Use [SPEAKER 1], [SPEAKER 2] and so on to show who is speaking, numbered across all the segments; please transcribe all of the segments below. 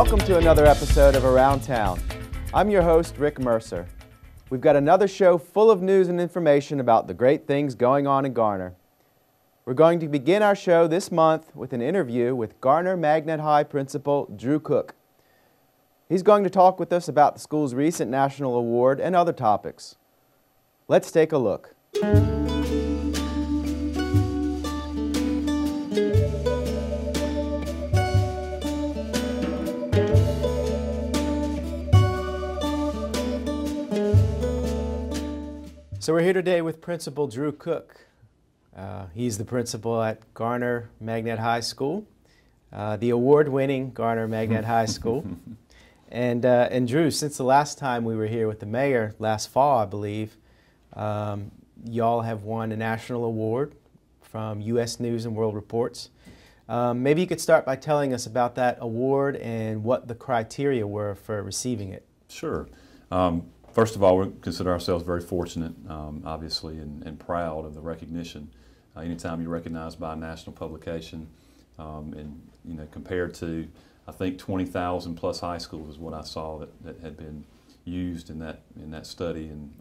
[SPEAKER 1] Welcome to another episode of Around Town. I'm your host, Rick Mercer. We've got another show full of news and information about the great things going on in Garner. We're going to begin our show this month with an interview with Garner Magnet High Principal Drew Cook. He's going to talk with us about the school's recent national award and other topics. Let's take a look. So we're here today with Principal Drew Cook. He's the principal at Garner Magnet High School, the award-winning Garner Magnet High School. And Drew, since the last time we were here with the mayor last fall, I believe, y'all have won a national award from U.S. News and World Reports. Maybe you could start by telling us about that award and what the criteria were for receiving it.
[SPEAKER 2] Sure. First of all, we consider ourselves very fortunate, obviously, and proud of the recognition. Anytime you're recognized by a national publication, and compared to, I think 20,000 plus high schools is what I saw that had been used in that study and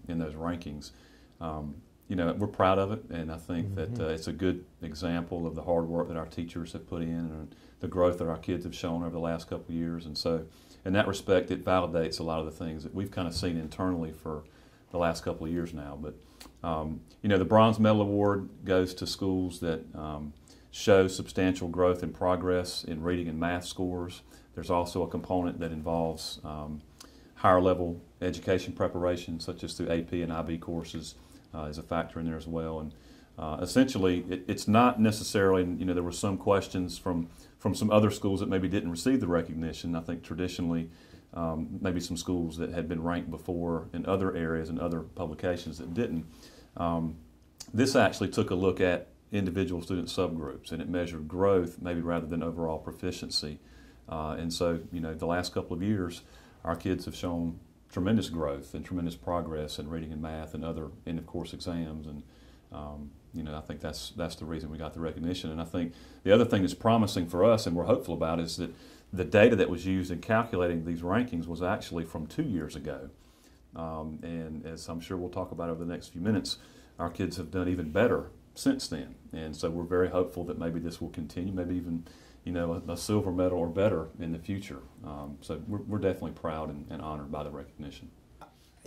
[SPEAKER 2] in those rankings. We're proud of it, and I think that it's a good example of the hard work that our teachers have put in and the growth that our kids have shown over the last couple of years. And so, in that respect, it validates a lot of the things that we've kind of seen internally for the last couple of years now. But the Bronze Medal Award goes to schools that show substantial growth and progress in reading and math scores. There's also a component that involves higher level education preparation, such as through AP and IB courses, is a factor in there as well. And essentially, it's not necessarily, there were some questions from some other schools that maybe didn't receive the recognition. I think traditionally, maybe some schools that had been ranked before in other areas and other publications that didn't. This actually took a look at individual student subgroups, and it measured growth maybe rather than overall proficiency. And so, the last couple of years, our kids have shown tremendous growth and tremendous progress in reading and math and other end-of-course exams. And I think that's the reason we got the recognition. And I think the other thing that's promising for us and we're hopeful about is that the data that was used in calculating these rankings was actually from 2 years ago. And as I'm sure we'll talk about over the next few minutes, our kids have done even better since then. And so we're very hopeful that maybe this will continue, maybe even a silver medal or better in the future. So we're definitely proud and honored by the recognition.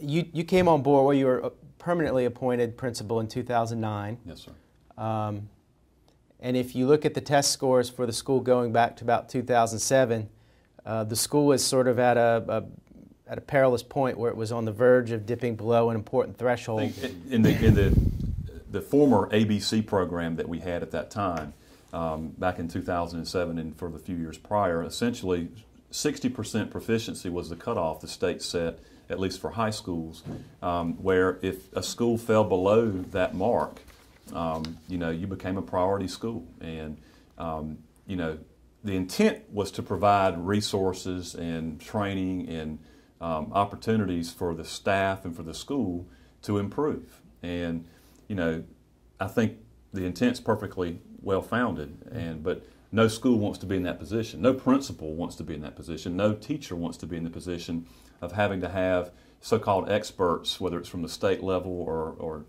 [SPEAKER 1] You came on board, well, you were permanently appointed principal in 2009.
[SPEAKER 2] Yes, sir.
[SPEAKER 1] And if you look at the test scores for the school going back to about 2007, the school is sort of at a perilous point where it was on the verge of dipping below an important threshold.
[SPEAKER 2] In the former ABC program that we had at that time, back in 2007 and for the few years prior, essentially 60% proficiency was the cutoff the state set, at least for high schools, where if a school fell below that mark, you became a priority school. And, the intent was to provide resources and training and opportunities for the staff and for the school to improve. And, I think the intent's perfectly well-founded, but no school wants to be in that position. No principal wants to be in that position. No teacher wants to be in the position of having to have so-called experts, whether it's from the state level or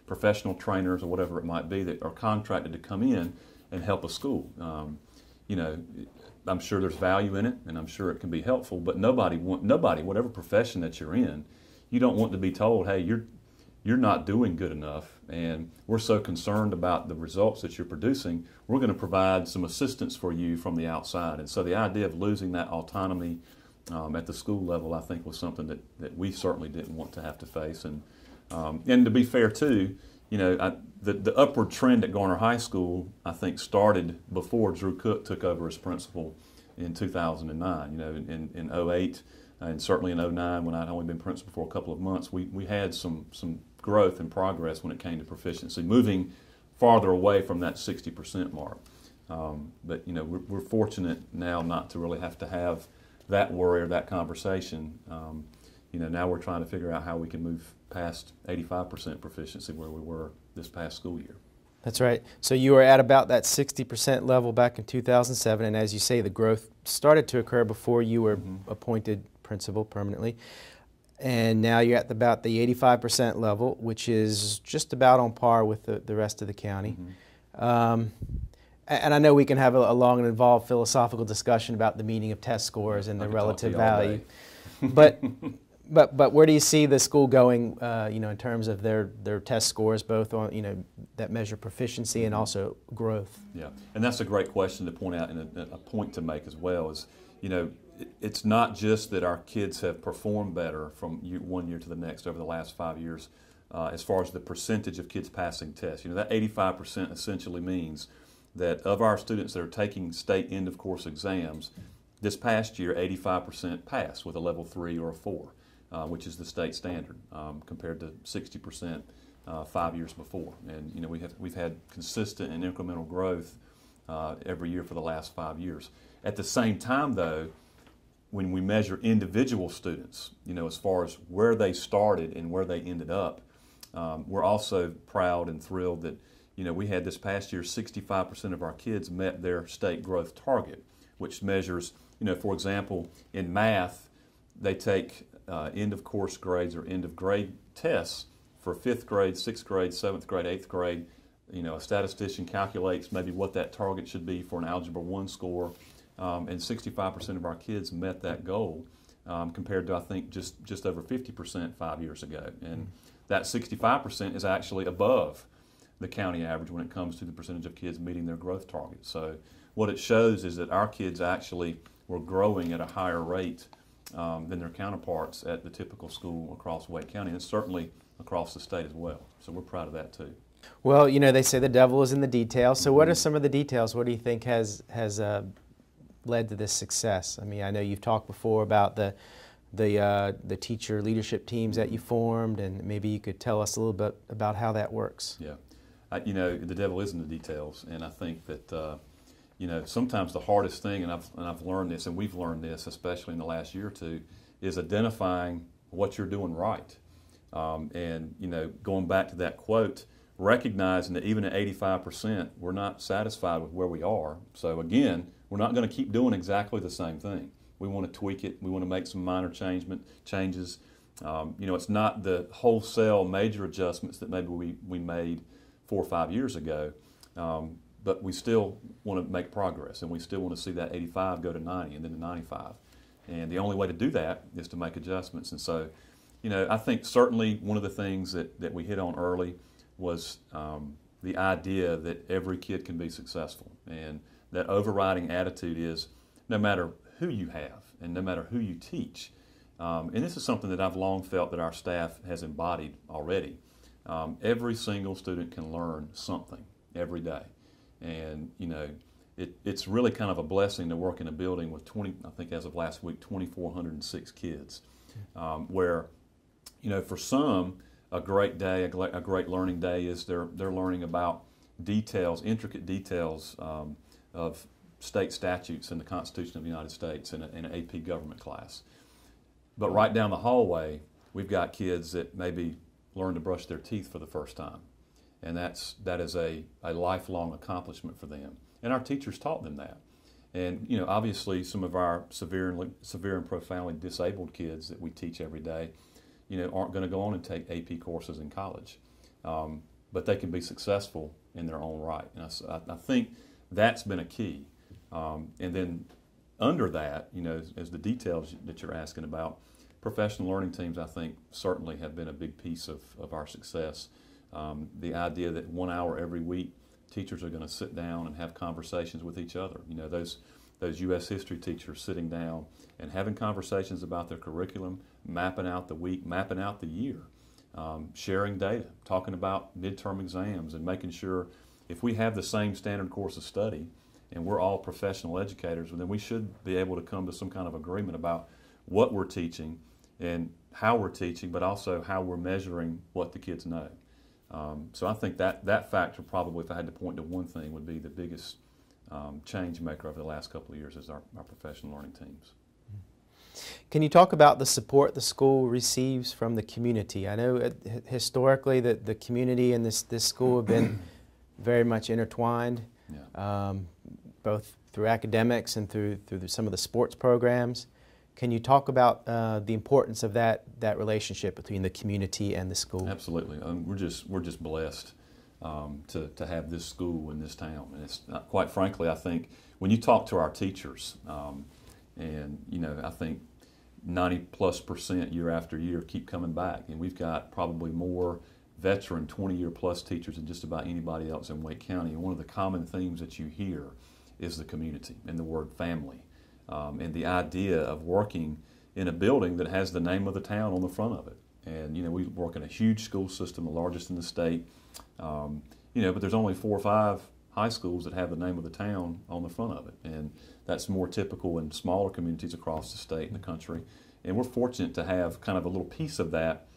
[SPEAKER 2] professional trainers or whatever it might be, that are contracted to come in and help a school. I'm sure there's value in it, and I'm sure it can be helpful, but nobody, whatever profession that you're in, you don't want to be told, hey, you're not doing good enough, and we're so concerned about the results that you're producing, we're going to provide some assistance for you from the outside. And so the idea of losing that autonomy at the school level, I think, was something that we certainly didn't want to have to face. And to be fair, too, the upward trend at Garner High School, I think, started before Drew Cook took over as principal in 2009. In 08 and certainly in 09, when I'd only been principal for a couple of months, we had some growth and progress when it came to proficiency, moving farther away from that 60% mark. But we're fortunate now not to really have to have that worry or that conversation. Now we're trying to figure out how we can move past 85% proficiency where we were this past school year.
[SPEAKER 1] That's right. So you were at about that 60% level back in 2007, and as you say, the growth started to occur before you were appointed principal permanently. And now you're at about the 85% level, which is just about on par with the rest of the county. And I know we can have a long and involved philosophical discussion about the meaning of test scores and the relative value. But where do you see the school going, in terms of their test scores, both on, that measure proficiency and also growth?
[SPEAKER 2] Yeah, and that's a great question to point out, and a point to make as well is, it's not just that our kids have performed better from one year to the next over the last 5 years, as far as the percentage of kids passing tests. That 85% essentially means that of our students that are taking state end-of-course exams, this past year, 85% passed with a level 3 or a 4. Which is the state standard, compared to 60% 5 years before. And we've had consistent and incremental growth every year for the last 5 years. At the same time, though, when we measure individual students, as far as where they started and where they ended up, we're also proud and thrilled that we had this past year 65% of our kids met their state growth target, which measures, for example, in math, they take end-of-course grades or end-of-grade tests for 5th grade, 6th grade, 7th grade, 8th grade. A statistician calculates maybe what that target should be for an Algebra 1 score, and 65% of our kids met that goal, compared to, I think, just over 50% 5 years ago. And that 65% is actually above the county average when it comes to the percentage of kids meeting their growth target. So what it shows is that our kids actually were growing at a higher rate than their counterparts at the typical school across Wake County, and certainly across the state as well. So we're proud of that too.
[SPEAKER 1] Well, they say the devil is in the details. So what are some of the details? What do you think has led to this success? I mean, I know you've talked before about the teacher leadership teams that you formed, and maybe you could tell us a little bit about how that works.
[SPEAKER 2] Yeah, the devil is in the details, and I think that sometimes the hardest thing, and I've learned this, and we've learned this, especially in the last year or two, is identifying what you're doing right. And going back to that quote, recognizing that even at 85%, we're not satisfied with where we are. So again, we're not going to keep doing exactly the same thing. We want to tweak it. We want to make some minor changes. It's not the wholesale major adjustments that maybe we made 4 or 5 years ago. But we still want to make progress, and we still want to see that 85 go to 90 and then to 95. And the only way to do that is to make adjustments. And so, I think certainly one of the things that we hit on early was the idea that every kid can be successful. And that overriding attitude is no matter who you have and no matter who you teach. And this is something that I've long felt that our staff has embodied already. Every single student can learn something every day. And, it's really kind of a blessing to work in a building with I think as of last week, 2,406 kids, where, for some, a great day, a great learning day is they're learning about intricate details of state statutes and the Constitution of the United States in an AP government class. But right down the hallway, we've got kids that maybe learn to brush their teeth for the first time. And that is a lifelong accomplishment for them. And our teachers taught them that. And obviously some of our severe and profoundly disabled kids that we teach every day, aren't going to go on and take AP courses in college. But they can be successful in their own right. And I think that's been a key. And then under that, as the details that you're asking about, professional learning teams, I think, certainly have been a big piece of our success. The idea that 1 hour every week, teachers are going to sit down and have conversations with each other. Those U.S. history teachers sitting down and having conversations about their curriculum, mapping out the week, mapping out the year, sharing data, talking about midterm exams, and making sure if we have the same standard course of study and we're all professional educators, then we should be able to come to some kind of agreement about what we're teaching and how we're teaching, but also how we're measuring what the kids know. So I think that factor probably, if I had to point to one thing, would be the biggest change maker over the last couple of years is our professional learning teams.
[SPEAKER 1] Can you talk about the support the school receives from the community? I know historically that the community and this school have been very much intertwined,
[SPEAKER 2] Yeah.
[SPEAKER 1] both through academics and through some of the sports programs. Can you talk about the importance of that relationship between the community and the school?
[SPEAKER 2] Absolutely. We're just blessed to have this school in this town, and it's quite frankly, I think when you talk to our teachers, and I think 90+% year after year keep coming back, and we've got probably more veteran 20-year plus teachers than just about anybody else in Wake County. And one of the common themes that you hear is the community and the word family, and the idea of working in a building that has the name of the town on the front of it. And we work in a huge school system, the largest in the state. But there's only 4 or 5 high schools that have the name of the town on the front of it, and that's more typical in smaller communities across the state and the country. And we're fortunate to have kind of a little piece of that,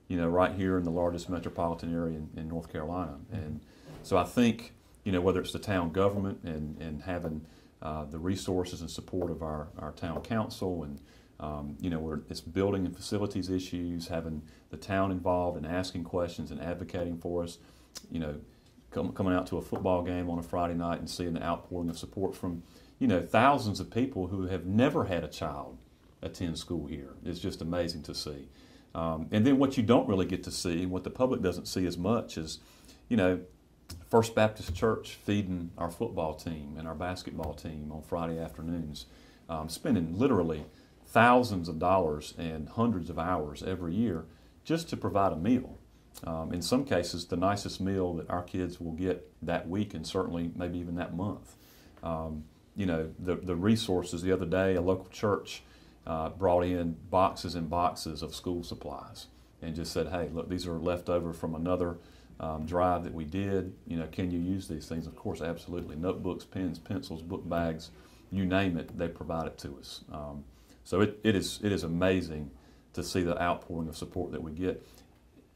[SPEAKER 2] right here in the largest metropolitan area in North Carolina. And so I think, whether it's the town government and having the resources and support of our town council, and where it's building and facilities issues, having the town involved and asking questions and advocating for us, coming out to a football game on a Friday night and seeing the outpouring of support from, thousands of people who have never had a child attend school here. It's just amazing to see. And then what you don't really get to see, and what the public doesn't see as much, is, First Baptist Church feeding our football team and our basketball team on Friday afternoons, spending literally thousands of dollars and hundreds of hours every year just to provide a meal. In some cases, the nicest meal that our kids will get that week, and certainly maybe even that month. The resources. The other day, a local church brought in boxes and boxes of school supplies and just said, hey, look, these are left over from another drive that we did. Can you use these things? Of course, absolutely. Notebooks, pens, pencils, book bags, you name it, they provide it to us. So it is amazing to see the outpouring of support that we get.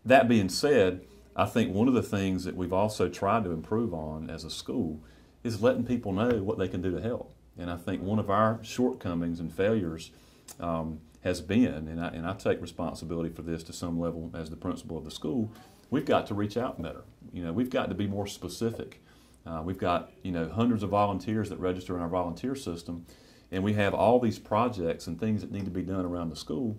[SPEAKER 2] That being said, I think one of the things that we've also tried to improve on as a school is letting people know what they can do to help. And I think one of our shortcomings and failures has been, and I take responsibility for this to some level as the principal of the school, we've got to reach out better. We've got to be more specific. We've got hundreds of volunteers that register in our volunteer system, and we have all these projects and things that need to be done around the school.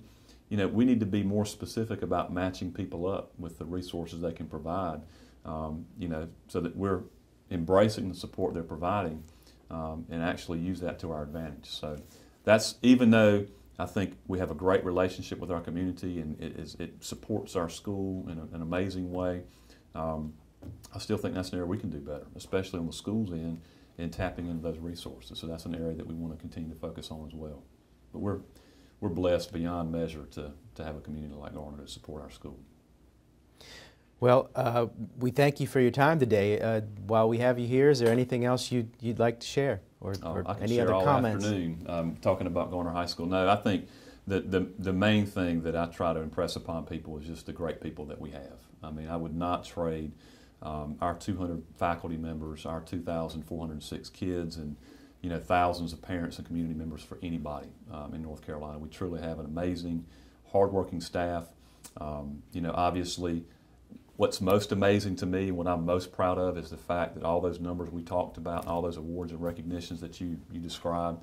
[SPEAKER 2] We need to be more specific about matching people up with the resources they can provide, so that we're embracing the support they're providing, and actually use that to our advantage. So that's, even though I think we have a great relationship with our community and it supports our school in an amazing way, I still think that's an area we can do better, especially on the school's end and tapping into those resources. So that's an area that we want to continue to focus on as well. But we're blessed beyond measure to have a community like Garner to support our school.
[SPEAKER 1] Well, we thank you for your time today. While we have you here, is there anything else you'd like to share, or any other comments?
[SPEAKER 2] I can share all afternoon talking about Garner High School. No, I think that the main thing that I try to impress upon people is just the great people that we have. I mean, I would not trade our 200 faculty members, our 2,406 kids, and thousands of parents and community members for anybody in North Carolina. We truly have an amazing, hardworking staff. Obviously, what's most amazing to me and what I'm most proud of is the fact that all those numbers we talked about, all those awards and recognitions that you described,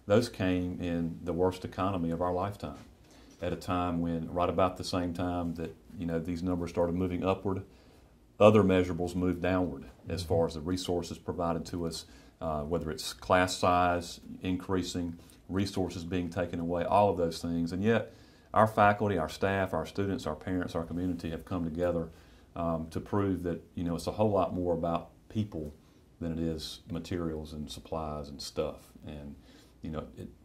[SPEAKER 2] those came in the worst economy of our lifetime, at a time when, right about the same time that these numbers started moving upward, other measurables moved downward as far as the resources provided to us, whether it's class size increasing, resources being taken away, all of those things. And yet our faculty, our staff, our students, our parents, our community have come together to prove that it's a whole lot more about people than it is materials and supplies and stuff. And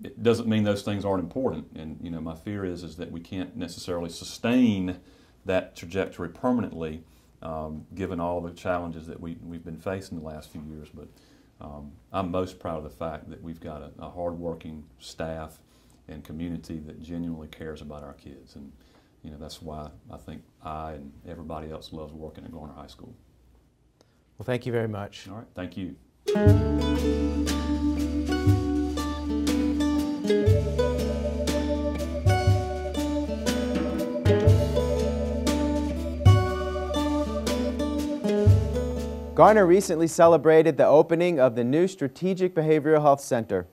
[SPEAKER 2] it doesn't mean those things aren't important. And my fear is that we can't necessarily sustain that trajectory permanently, given all the challenges that we've been facing the last few years. But I'm most proud of the fact that we've got a hardworking staff and community that genuinely cares about our kids. And that's why I think I and everybody else loves working at Garner High School.
[SPEAKER 1] Well, thank you very much.
[SPEAKER 2] All right, thank you.
[SPEAKER 1] Garner recently celebrated the opening of the new Strategic Behavioral Health Center.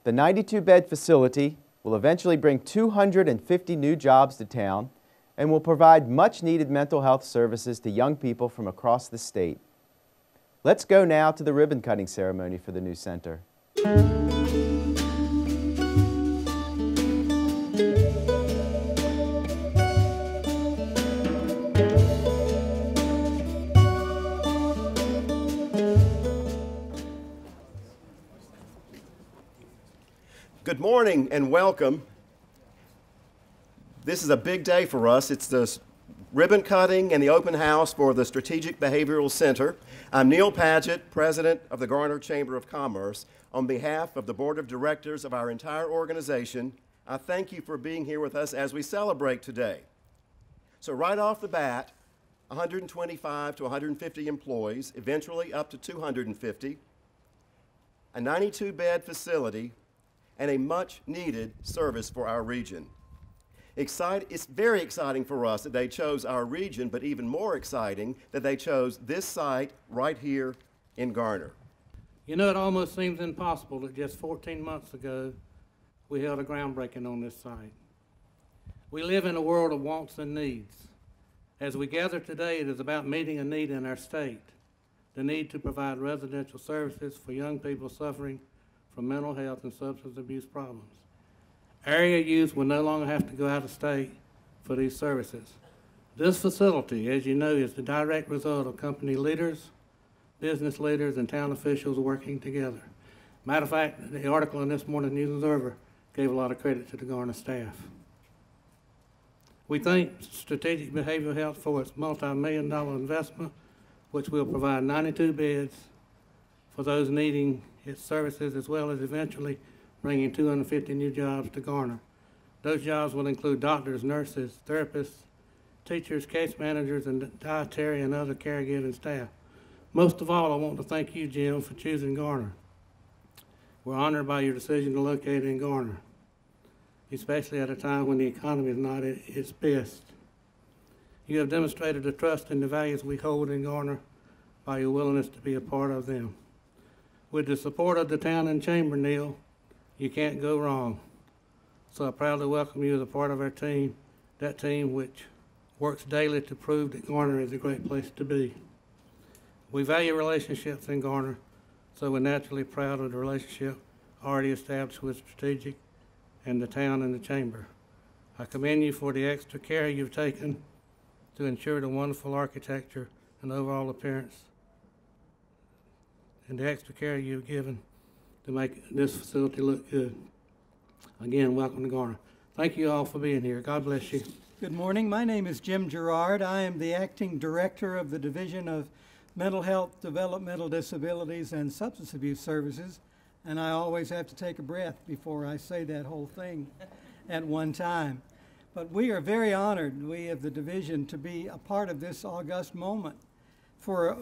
[SPEAKER 1] The 92-bed facility will eventually bring 250 new jobs to town and will provide much-needed mental health services to young people from across the state. Let's go now to the ribbon-cutting ceremony for the new center.
[SPEAKER 3] Good morning and welcome. This is a big day for us. It's the ribbon cutting and the open house for the Strategic Behavioral Center. I'm Neil Padgett, President of the Garner Chamber of Commerce. On behalf of the Board of Directors of our entire organization, I thank you for being here with us as we celebrate today. So right off the bat, 125 to 150 employees, eventually up to 250, a 92-bed facility, and a much-needed service for our region. It's very exciting for us that they chose our region, but even more exciting that they chose this site right here in Garner.
[SPEAKER 4] You know, it almost seems impossible that just 14 months ago, we held a groundbreaking on this site. We live in a world of wants and needs. As we gather today, it is about meeting a need in our state, the need to provide residential services for young people suffering from mental health and substance abuse problems. Area youth will no longer have to go out of state for these services. This facility, as you know, is the direct result of company leaders, business leaders, and town officials working together. Matter of fact, the article in this morning's News Observer gave a lot of credit to the Garner staff. We thank Strategic Behavioral Health for its multi-million-dollar investment, which will provide 92 beds for those needing its services, as well as eventually bringing 250 new jobs to Garner. Those jobs will include doctors, nurses, therapists, teachers, case managers, and dietary and other caregiving staff. Most of all, I want to thank you, Jim, for choosing Garner. We're honored by your decision to locate in Garner, especially at a time when the economy is not at its best. You have demonstrated the trust and the values we hold in Garner by your willingness to be a part of them. With the support of the town and chamber, Neil, you can't go wrong. So I proudly welcome you as a part of our team, that team which works daily to prove that Garner is a great place to be. We value relationships in Garner, so we're naturally proud of the relationship already established with Strategic and the town and the chamber. I commend you for the extra care you've taken to ensure the wonderful architecture and overall appearance, and the extra care you've given to make this facility look good. Again, welcome to Garner. Thank you all for being here. God bless you.
[SPEAKER 5] Good morning. My name is Jim Gerard. I am the acting director of the Division of Mental Health, Developmental Disabilities, and Substance Abuse Services, and I always have to take a breath before I say that whole thing at one time. But we are very honored, we of the division, to be a part of this august moment for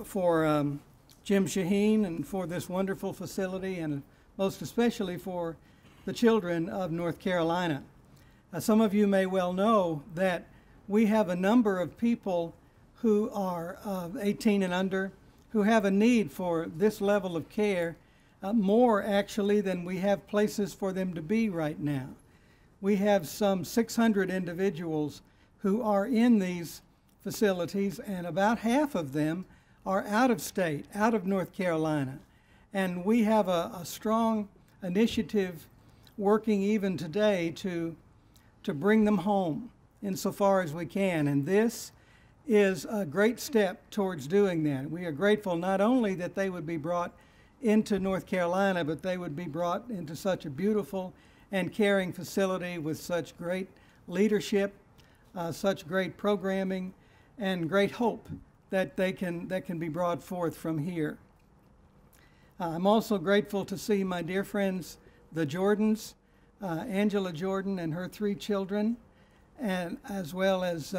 [SPEAKER 5] Jim Shaheen and for this wonderful facility, and most especially for the children of North Carolina. Some of you may well know that we have a number of people who are 18 and under who have a need for this level of care, more actually than we have places for them to be right now. We have some 600 individuals who are in these facilities, and about half of them are out of state, out of North Carolina. And we have a strong initiative working even today to bring them home insofar as we can. And this is a great step towards doing that. We are grateful not only that they would be brought into North Carolina, but they would be brought into such a beautiful and caring facility with such great leadership, such great programming, and great hope that can be brought forth from here. I'm also grateful to see my dear friends, the Jordans, Angela Jordan and her 3 children, and as well as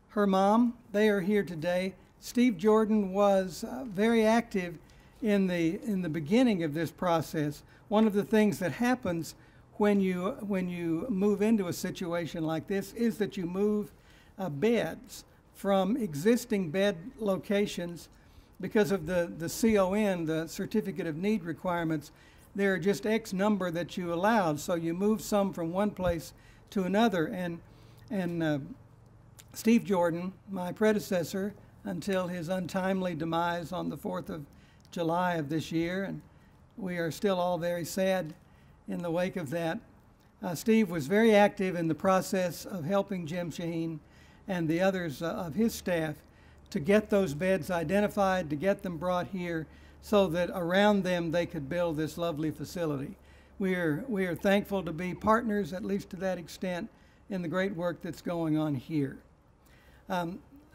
[SPEAKER 5] her mom. They are here today. Steve Jordan was very active in the beginning of this process. One of the things that happens when you move into a situation like this is that you move beds from existing bed locations because of the CON, the Certificate of Need requirements, there are just X number that you allowed. So you move some from one place to another. And Steve Jordan, my predecessor, until his untimely demise on the 4th of July of this year, and we are still all very sad in the wake of that. Steve was very active in the process of helping Jim Shaheen and the others of his staff to get those beds identified, to get them brought here so that around them they could build this lovely facility. We are thankful to be partners, at least to that extent, in the great work that's going on here.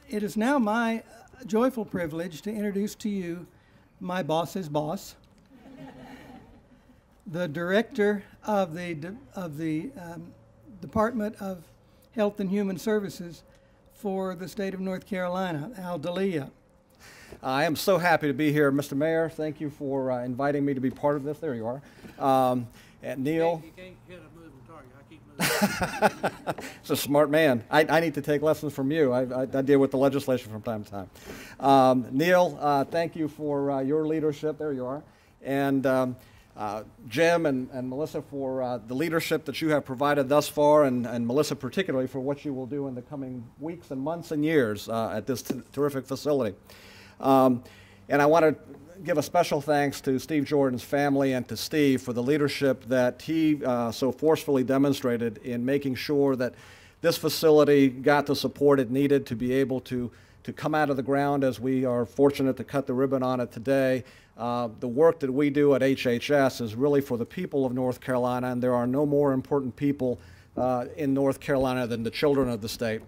[SPEAKER 5] It is now my joyful privilege to introduce to you my boss's boss, the director of the Department of Health and Human Services for the state of North Carolina, Al Dalia.
[SPEAKER 6] I am so happy to be here, Mr. Mayor. Thank you for inviting me to be part of this. There you are. And Neil.
[SPEAKER 4] You can't hit a moving target. I keep moving.
[SPEAKER 6] It's a smart man. I need to take lessons from you. I deal with the legislation from time to time. Neil, thank you for your leadership. There you are. And Jim and Melissa for the leadership that you have provided thus far, and Melissa particularly for what you will do in the coming weeks and months and years at this terrific facility. And I want to give a special thanks to Steve Jordan's family and to Steve for the leadership that he so forcefully demonstrated in making sure that this facility got the support it needed to be able to come out of the ground as we are fortunate to cut the ribbon on it today. The work that we do at HHS is really for the people of North Carolina, and there are no more important people in North Carolina than the children of the state.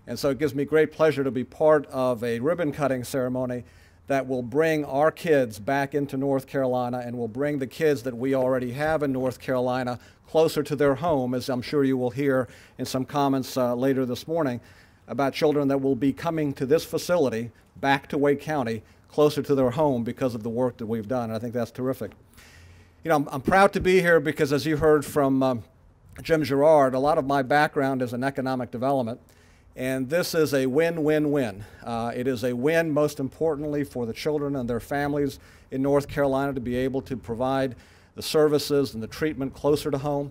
[SPEAKER 6] And so it gives me great pleasure to be part of a ribbon cutting ceremony that will bring our kids back into North Carolina and will bring the kids that we already have in North Carolina closer to their home, as I'm sure you will hear in some comments later this morning about children that will be coming to this facility back to Wake County closer to their home because of the work that we've done. And I think that's terrific. You know, I'm proud to be here because, as you heard from Jim Gerard, a lot of my background is in economic development. And this is a win-win-win. It is a win, most importantly, for the children and their families in North Carolina to be able to provide the services and the treatment closer to home.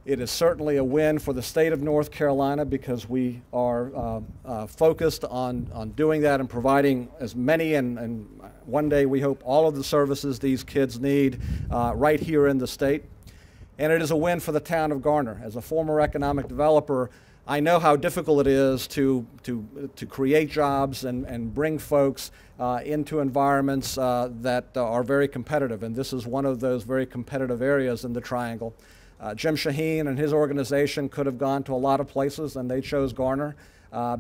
[SPEAKER 6] It is certainly a win for the state of North Carolina because we are focused on doing that and providing as many and one day we hope all of the services these kids need right here in the state. And it is a win for the town of Garner. As a former economic developer, I know how difficult it is to create jobs and bring folks into environments that are very competitive, and this is one of those very competitive areas in the Triangle. Jim Shaheen and his organization could have gone to a lot of places, and they chose Garner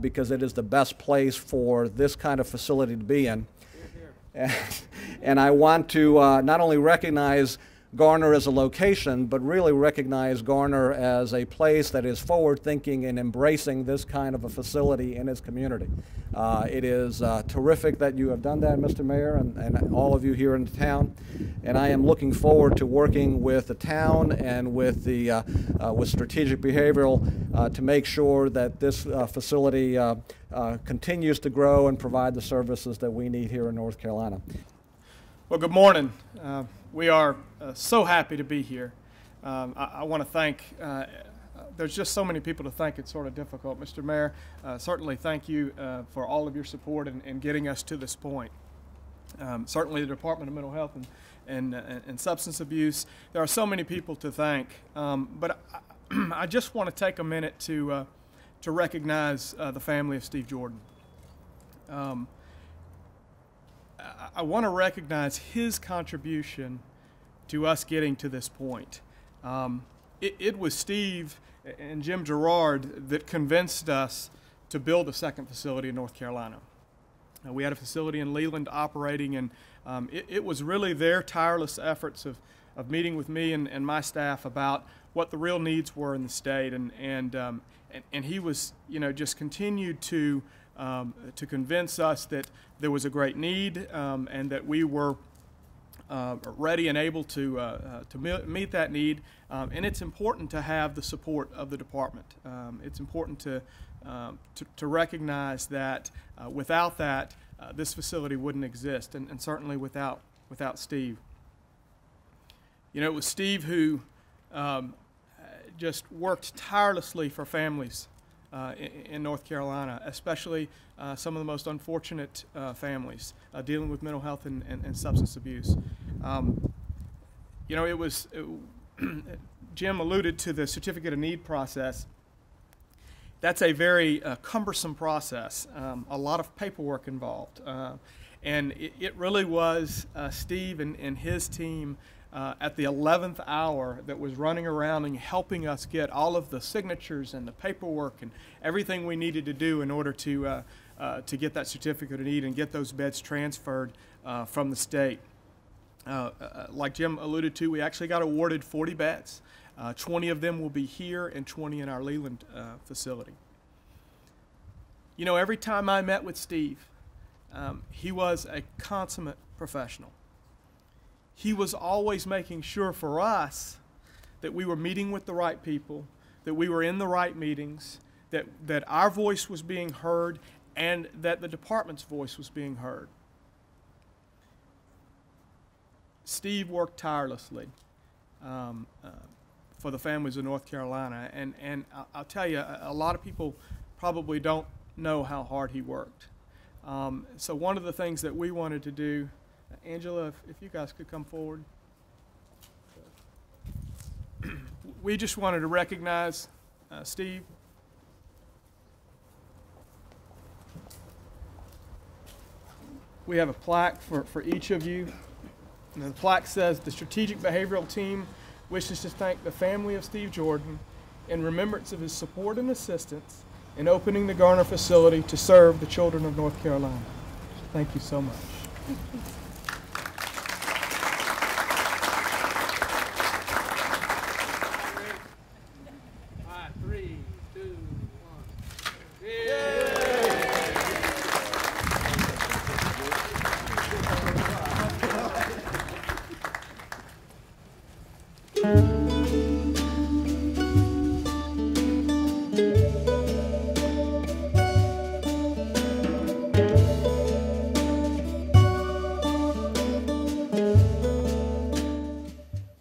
[SPEAKER 6] because it is the best place for this kind of facility to be in. And I want to not only recognize Garner as a location, but really recognize Garner as a place that is forward-thinking and embracing this kind of a facility in its community. It is terrific that you have done that, Mr. Mayor, and all of you here in the town. And I am looking forward to working with the town and with the with Strategic Behavioral to make sure that this facility continues to grow and provide the services that we need here in North Carolina.
[SPEAKER 7] Well, good morning. We are so happy to be here. I want to thank, there's just so many people to thank, it's sort of difficult. Mr. Mayor, certainly thank you for all of your support in getting us to this point. Certainly the Department of Mental Health and Substance Abuse. There are so many people to thank, but I just want to take a minute to recognize the family of Steve Jordan. I want to recognize his contribution to us getting to this point. It was Steve and Jim Gerard that convinced us to build a second facility in North Carolina. We had a facility in Leland operating, and it was really their tireless efforts of meeting with me and my staff about what the real needs were in the state, and he was, you know, just continued to convince us that there was a great need and that we were ready and able to meet that need. And it's important to have the support of the department. It's important to recognize that without that, this facility wouldn't exist, and certainly without Steve. You know, it was Steve who just worked tirelessly for families in North Carolina, especially some of the most unfortunate families dealing with mental health and substance abuse. You know, Jim alluded to the certificate of need process. That's a very cumbersome process, a lot of paperwork involved. And it really was Steve and his team at the 11th hour that was running around and helping us get all of the signatures and the paperwork and everything we needed to do in order to get that certificate of need and get those beds transferred from the state. Like Jim alluded to, we actually got awarded 40 beds. 20 of them will be here and 20 in our Leland facility. You know, every time I met with Steve, he was a consummate professional. He was always making sure for us that we were meeting with the right people, that we were in the right meetings, that our voice was being heard, and that the department's voice was being heard. Steve worked tirelessly for the families of North Carolina, and I'll tell you, a lot of people probably don't know how hard he worked. So one of the things that we wanted to do, Angela, if you guys could come forward. We just wanted to recognize Steve. We have a plaque for each of you. And the plaque says, "The Strategic Behavioral Team wishes to thank the family of Steve Jordan in remembrance of his support and assistance in opening the Garner facility to serve the children of North Carolina." Thank you so much.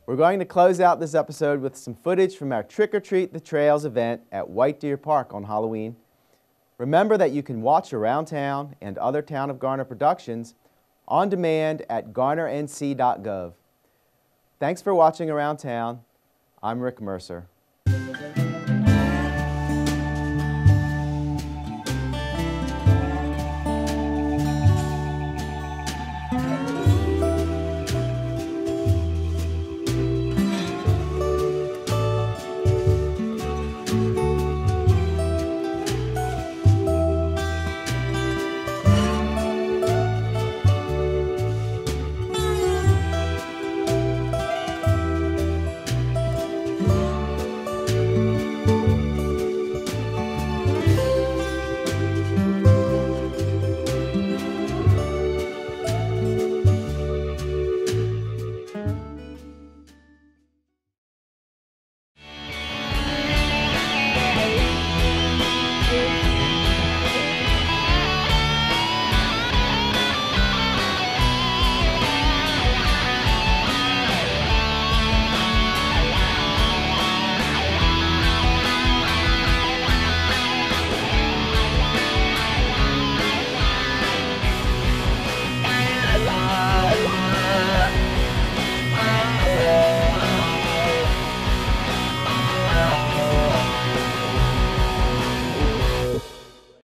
[SPEAKER 1] We're going to close out this episode with some footage from our Trick or Treat the Trails event at White Deer Park on Halloween. Remember that you can watch Around Town and other Town of Garner productions on demand at garnernc.gov. Thanks for watching Around Town. I'm Rick Mercer.